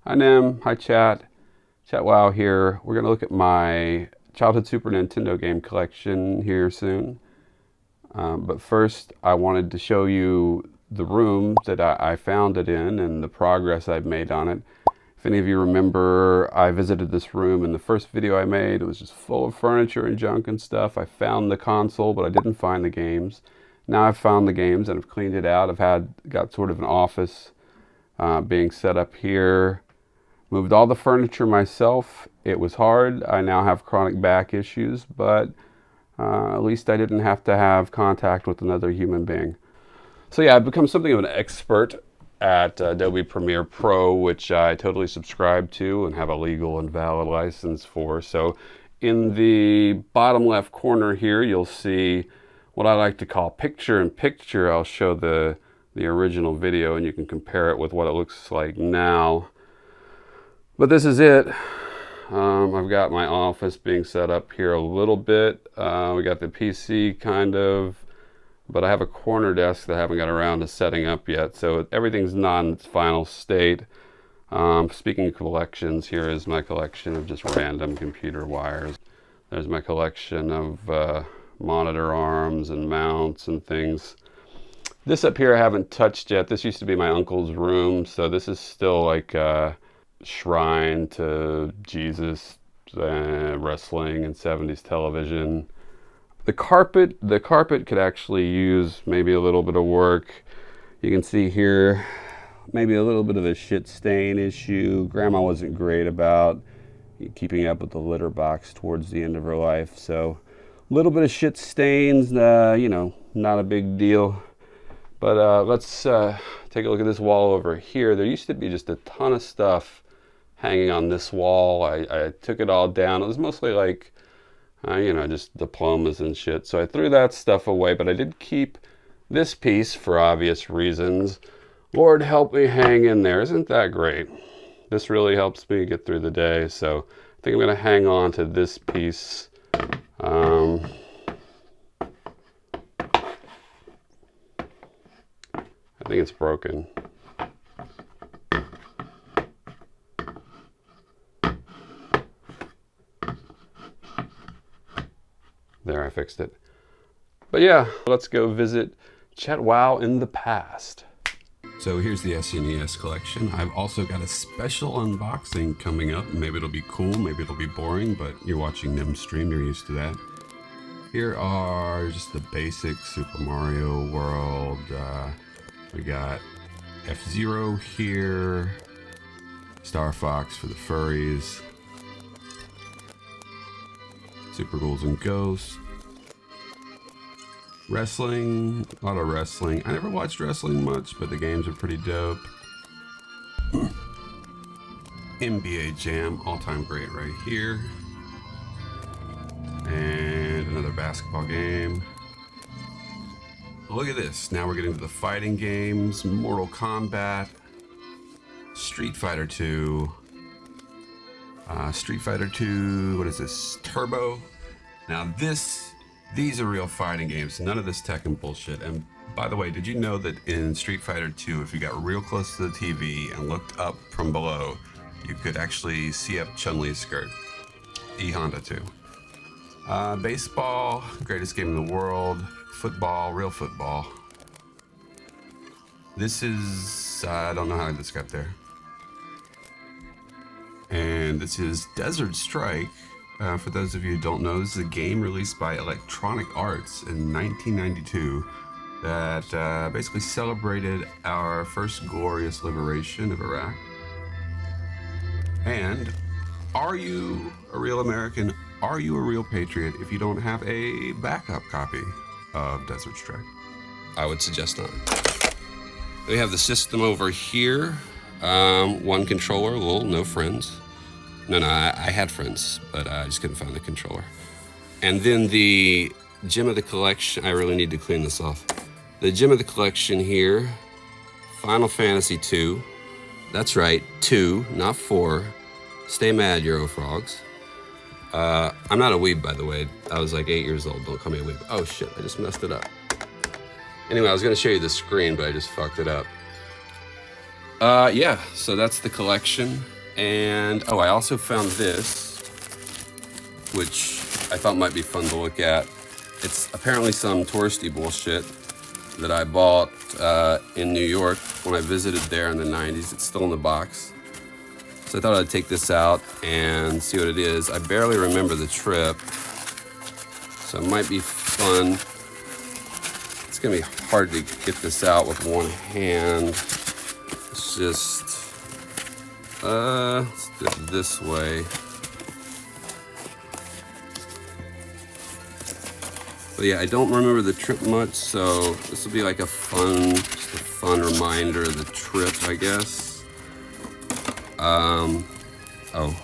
Hi Nim, hi chat. Chat Wow here. We're going to look at my childhood Super Nintendo game collection here soon. But first, I wanted to show you the room that I found it in and the progress I've made on it. If any of you remember, I visited this room in the first video I made. It was just full of furniture and junk and stuff. I found the console, but I didn't find the games. Now I've found the games and I've cleaned it out. Got sort of an office being set up here. Moved all the furniture myself. It was hard. I now have chronic back issues, but at least I didn't have to have contact with another human being. So yeah, I've become something of an expert at Adobe Premiere Pro, which I totally subscribe to and have a legal and valid license for. So in the bottom left corner here, you'll see what I like to call picture-in-picture. I'll show the original video and you can compare it with what it looks like now. But this is it. I've got my office being set up here a little bit. We got the PC kind of, but I have a corner desk that I haven't got around to setting up yet. So everything's not in its final state. Speaking of collections, here is my collection of just random computer wires. There's my collection of monitor arms and mounts and things. This up here I haven't touched yet. This used to be my uncle's room, so this is still like shrine to Jesus, wrestling and 70s television. The carpet could actually use maybe a little bit of work. You can see here maybe a little bit of a shit stain issue. Grandma wasn't great about keeping up with the litter box towards the end of her life, so a little bit of shit stains, you know, not a big deal. But let's take a look at this wall over here. There used to be just a ton of stuff hanging on this wall. I took it all down. It was mostly like, you know, just diplomas and shit. So I threw that stuff away, but I did keep this piece for obvious reasons. Lord help me hang in there. Isn't that great? This really helps me get through the day. So I think I'm going to hang on to this piece. I think it's broken. There, I fixed it. But yeah, let's go visit Chat Wow in the past. So here's the SNES collection. I've also got a special unboxing coming up. Maybe it'll be cool, maybe it'll be boring, but you're watching Nim stream, you're used to that. Here are just the basic Super Mario World. We got F-Zero here, Star Fox for the furries, Super Ghouls and Ghosts, wrestling, a lot of wrestling. I never watched wrestling much, but the games are pretty dope. NBA Jam, all-time great right here. And another basketball game. Look at this, now we're getting to the fighting games, Mortal Kombat, Street Fighter 2, Street Fighter 2, what is this, Turbo? Now these are real fighting games, none of this Tekken bullshit. And by the way, did you know that in Street Fighter 2, if you got real close to the TV and looked up from below, you could actually see up Chun-Li's skirt? E-Honda 2. Baseball, greatest game in the world. Football, real football. This is, I don't know how to describe there. And this is Desert Strike. For those of you who don't know, this is a game released by Electronic Arts in 1992 that basically celebrated our first glorious liberation of Iraq. And are you a real American? Are you a real patriot if you don't have a backup copy of Desert Strike? I would suggest not. We have the system over here. One controller, little, no friends. No, I had friends, but I just couldn't find the controller. And then the gem of the collection, I really need to clean this off. The gem of the collection here, Final Fantasy 2. That's right, 2, not 4. Stay mad, Eurofrogs. I'm not a weeb, by the way. I was like 8 years old. Don't call me a weeb. Oh shit, I just messed it up. Anyway, I was gonna show you the screen, but I just fucked it up. Yeah, so that's the collection. And, oh, I also found this, which I thought might be fun to look at. It's apparently some touristy bullshit that I bought in New York when I visited there in the 90s. It's still in the box. So I thought I'd take this out and see what it is. I barely remember the trip, so it might be fun. It's gonna be hard to get this out with one hand. It's just, let's do it this way. But yeah, I don't remember the trip much, so this will be like just a fun reminder of the trip, I guess. Oh,